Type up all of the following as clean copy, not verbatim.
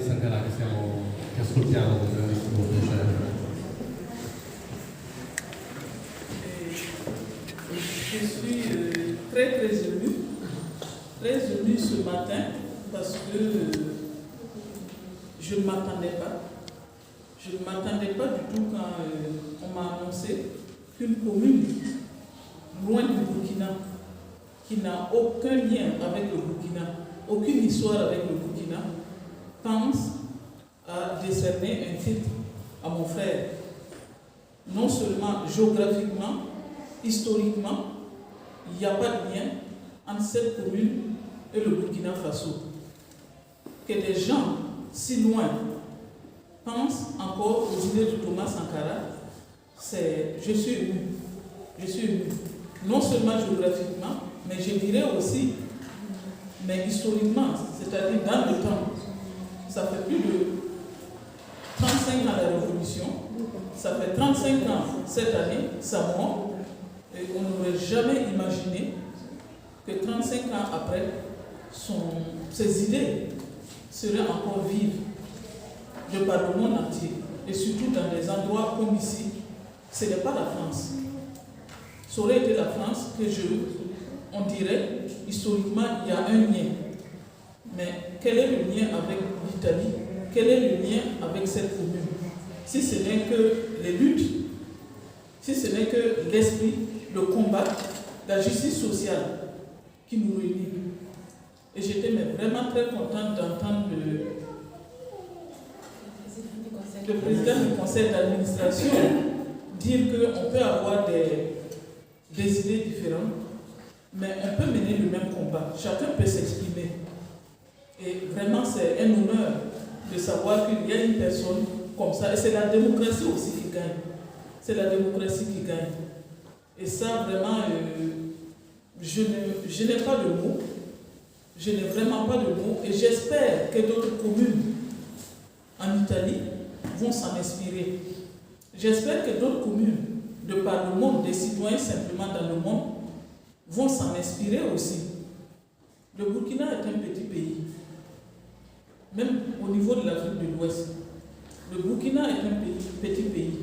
di Sankara che ascoltiamo con grandissimo piacere. Je suis très émue ce matin parce que je ne m'attendais pas. Je ne m'attendais pas du tout quand on m'a annoncé qu'une commune loin du Burkina, qui n'a aucun lien avec le Burkina, aucune histoire avec le Burkina, pense à décerner un titre à mon frère. Non seulement géographiquement, historiquement, il n'y a pas de lien entre cette commune et le Burkina Faso. Que des gens si loin pensent encore aux idées de Thomas Sankara, je suis ému. Je suis ému. Non seulement géographiquement, mais je dirais aussi, mais historiquement, c'est-à-dire dans le temps. Ça fait plus de 35 ans la Révolution, ça fait 35 ans cette année, sa mort, et on n'aurait jamais imaginé que 35 ans après, ses idées seraient encore vives de par le monde entier, et surtout dans des endroits comme ici. Ce n'est pas la France. Ça aurait été la France que on dirait, historiquement, il y a un lien. Mais quel est le lien avec l'Italie? Quel est le lien avec cette commune? Si ce n'est que les luttes, si ce n'est que l'esprit, le combat, la justice sociale qui nous réunit. Et j'étais vraiment très contente d'entendre le président du conseil d'administration dire qu'on peut avoir des idées différentes, mais on peut mener le même combat. Chacun peut s'exprimer. Et vraiment, c'est un honneur de savoir qu'il y a une personne comme ça. Et c'est la démocratie aussi qui gagne. C'est la démocratie qui gagne. Et ça, vraiment, je n'ai pas de mots. Je n'ai vraiment pas de mots. Et j'espère que d'autres communes en Italie vont s'en inspirer. J'espère que d'autres communes, de par le monde, des citoyens simplement dans le monde, vont s'en inspirer aussi. Le Burkina est un petit pays. Même au niveau de l'Afrique de l'Ouest, le Burkina est un petit pays.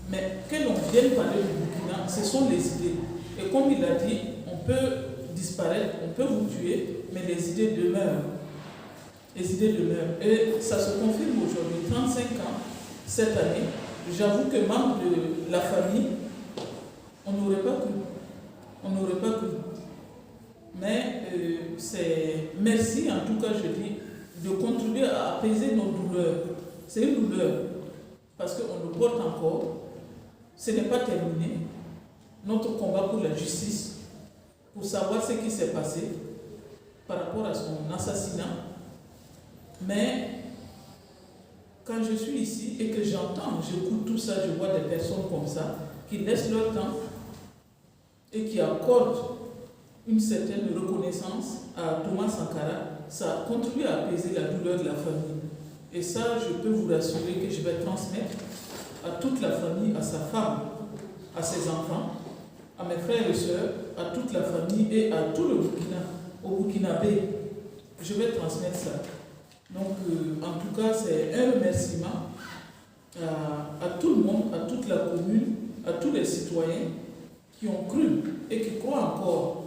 Mais que l'on vienne parler du Burkina, ce sont les idées. Et comme il a dit, on peut disparaître, on peut vous tuer, mais les idées demeurent. Les idées demeurent. Et ça se confirme aujourd'hui, 35 ans, cette année. J'avoue que membre de la famille, on n'aurait pas cru. On n'aurait pas cru. Mais c'est merci, en tout cas, je dis, de contribuer à apaiser nos douleurs. C'est une douleur, parce qu'on le porte encore. Ce n'est pas terminé. Notre combat pour la justice, pour savoir ce qui s'est passé par rapport à son assassinat. Mais quand je suis ici et que j'entends, j'écoute tout ça, je vois des personnes comme ça qui laissent leur temps et qui accordent une certaine reconnaissance à Thomas Sankara, ça contribue à apaiser la douleur de la famille. Et ça, je peux vous rassurer que je vais transmettre à toute la famille, à sa femme, à ses enfants, à mes frères et sœurs, à toute la famille et à tout le Burkina, au Burkinabé. Je vais transmettre ça. Donc, en tout cas, c'est un remerciement à tout le monde, à toute la commune, à tous les citoyens qui ont cru et qui croient encore,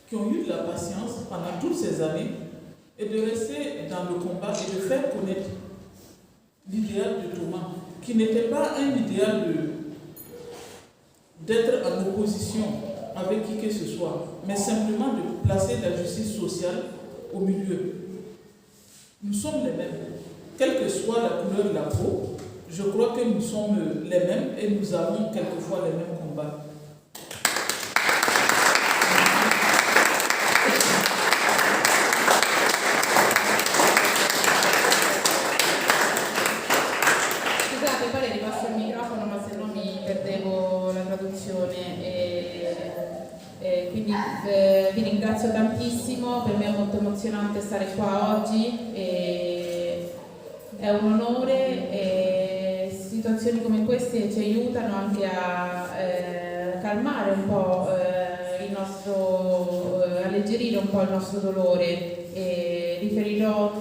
qui ont eu de la patience pendant toutes ces années et de rester dans le combat et de faire connaître l'idéal de Thomas, qui n'était pas un idéal d'être en opposition avec qui que ce soit, mais simplement de placer la justice sociale au milieu. Nous sommes les mêmes. Quelle que soit la couleur de la peau, je crois que nous sommes les mêmes et nous avons quelquefois les mêmes combats. Scusate, poi le ripasso il microfono, ma se no mi perdevo la traduzione. Quindi vi ringrazio tantissimo, per me è molto emozionante stare qua oggi, è un onore e situazioni come queste ci aiutano anche a calmare un po' alleggerire un po' il nostro dolore e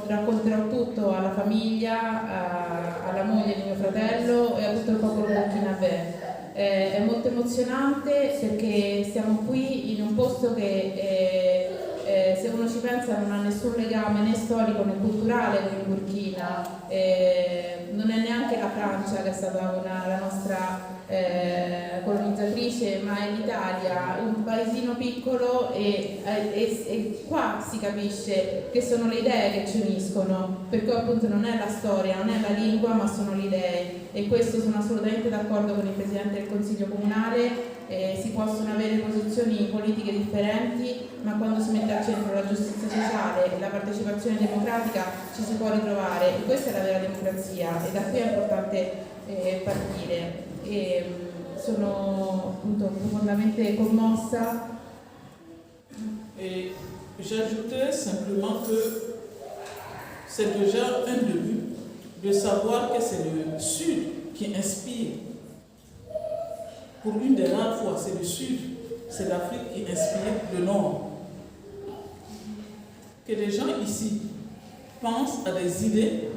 racconterò tutto alla famiglia, alla moglie di mio fratello e a tutto il popolo burkinabè. È molto emozionante perché siamo qui in un posto che se uno ci pensa non ha nessun legame né storico né culturale con il Burkina, non è neanche la Francia che è stata la nostra colonizzatrice, ma è l'Italia, un paesino piccolo e qua si capisce che sono le idee che ci uniscono, perché appunto non è la storia, non è la lingua, ma sono le idee, e questo sono assolutamente d'accordo con il Presidente del Consiglio Comunale. Si possono avere posizioni politiche differenti, ma quando si mette al centro la giustizia sociale e la partecipazione democratica ci si può ritrovare, e questa è la vera democrazia, e da qui è importante partire. Sono appunto profondamente commossa. Et j'ajouterais simplement que c'est déjà un début de savoir que c'est le Sud qui inspire. Pour une des rares fois, c'est le Sud, c'est l'Afrique qui inspire le Nord. Que les gens ici pensent à des idées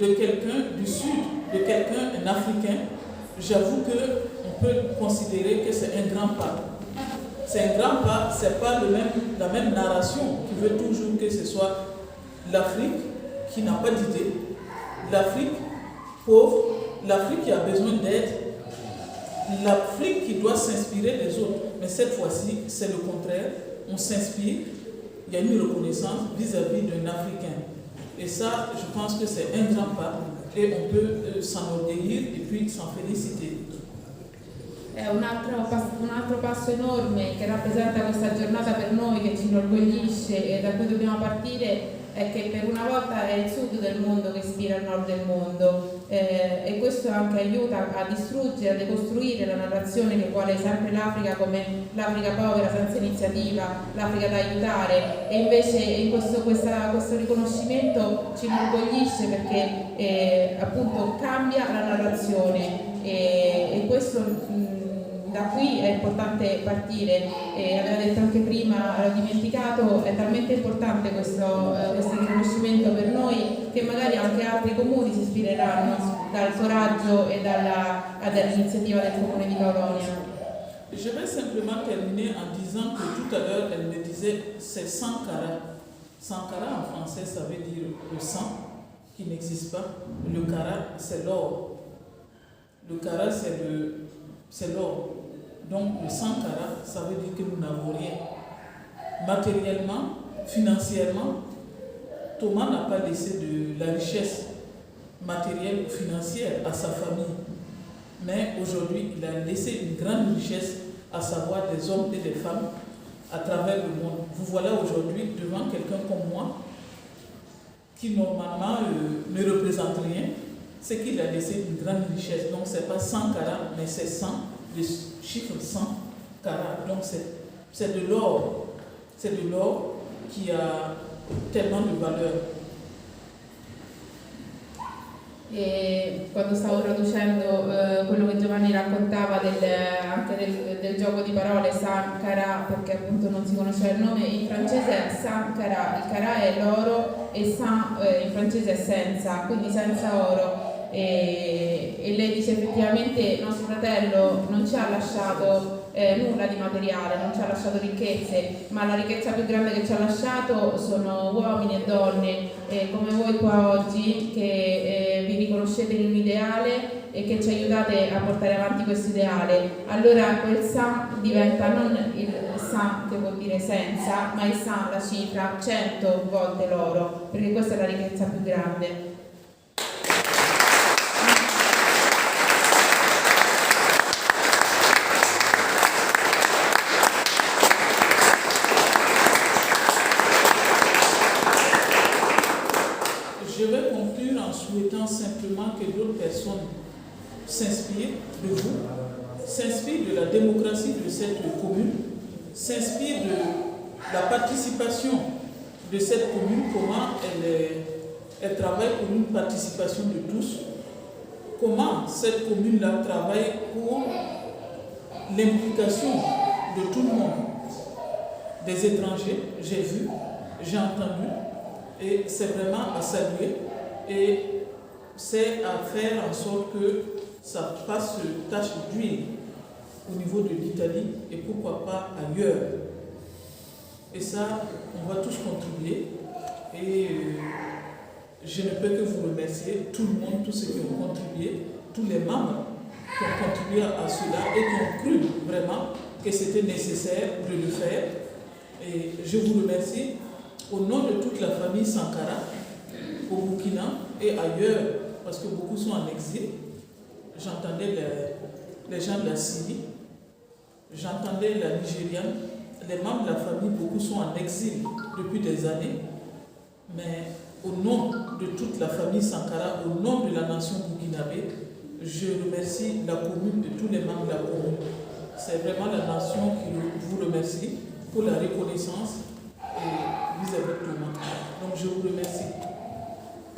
de quelqu'un du Sud, de quelqu'un, un Africain, j'avoue qu'on peut considérer que c'est un grand pas. C'est un grand pas, ce n'est pas la même narration qui veut toujours que ce soit l'Afrique qui n'a pas d'idée, l'Afrique pauvre, l'Afrique qui a besoin d'aide, l'Afrique qui doit s'inspirer des autres. Mais cette fois-ci, c'est le contraire. On s'inspire, il y a une reconnaissance vis-à-vis d'un Africain. Et ça, je pense que c'est un grand pas et on peut s'enorgueillir et puis s'en féliciter. È un altro passo enorme che rappresenta questa giornata per noi, che ci inorgoglisce e da cui dobbiamo partire, è che per una volta è il sud del mondo che ispira il nord del mondo, e questo anche aiuta a distruggere, a decostruire la narrazione che vuole sempre l'Africa come l'Africa povera, senza iniziativa, l'Africa da aiutare, e invece questo riconoscimento ci inorgoglisce perché appunto cambia la narrazione, e questo da qui è importante partire. Aveva detto anche prima, l'ho dimenticato, è talmente importante questo riconoscimento per noi che magari anche altri comuni si ispireranno dal coraggio e dall'iniziativa del comune di Caulonia. Je vais simplement terminer en disant que tout à l'heure, elle me disait c'est Sankara. Sankara en français, ça veut dire le sang qui n'existe pas. Le Kara, c'est l'or. Le Kara, c'est l'or. Donc le Sankara, ça veut dire que nous n'avons rien. Matériellement, financièrement, Thomas n'a pas laissé de la richesse matérielle ou financière à sa famille. Mais aujourd'hui, il a laissé une grande richesse, à savoir des hommes et des femmes à travers le monde. Vous voilà aujourd'hui devant quelqu'un comme moi, qui normalement ne représente rien, c'est qu'il a laissé une grande richesse. Donc ce n'est pas 100 carats, mais c'est 100, le chiffre 100 carats. Donc c'est de l'or. C'est de l'or qui a tellement de valeur. E quando stavo traducendo quello che Giovanni raccontava anche del gioco di parole Sankara, perché appunto non si conosceva il nome, in francese è Sankara, il Kara è l'oro e San in francese è senza, quindi senza oro. E lei dice effettivamente nostro fratello non ci ha lasciato nulla di materiale, non ci ha lasciato ricchezze, ma la ricchezza più grande che ci ha lasciato sono uomini e donne come voi qua oggi, che vi riconoscete in un ideale e che ci aiutate a portare avanti questo ideale. Allora quel San diventa non il San che vuol dire senza, ma il San, la cifra, 100 volte l'oro, perché questa è la ricchezza più grande. Je vais conclure en souhaitant simplement que d'autres personnes s'inspirent de vous, s'inspirent de la démocratie de cette commune, s'inspirent de la participation de cette commune, comment elle travaille pour une participation de tous, comment cette commune-là travaille pour l'implication de tout le monde, des étrangers, j'ai vu, j'ai entendu, Et c'est vraiment à saluer. Et c'est à faire en sorte que ça fasse tache d'huile au niveau de l'Italie et pourquoi pas ailleurs. Et ça, on va tous contribuer. Et je ne peux que vous remercier, tout le monde, tous ceux qui ont contribué, tous les membres qui ont contribué à cela et qui ont cru vraiment que c'était nécessaire de le faire. Et je vous remercie au nom de toute la famille Sankara, au Burkina et ailleurs, parce que beaucoup sont en exil. J'entendais les gens de la Syrie, j'entendais la Nigériane, les membres de la famille, beaucoup sont en exil depuis des années. Mais au nom de toute la famille Sankara, au nom de la nation burkinabé, je remercie la commune et tous les membres de la commune. C'est vraiment la nation qui vous remercie pour la reconnaissance vis-à-vis de tout le monde. Donc je vous remercie.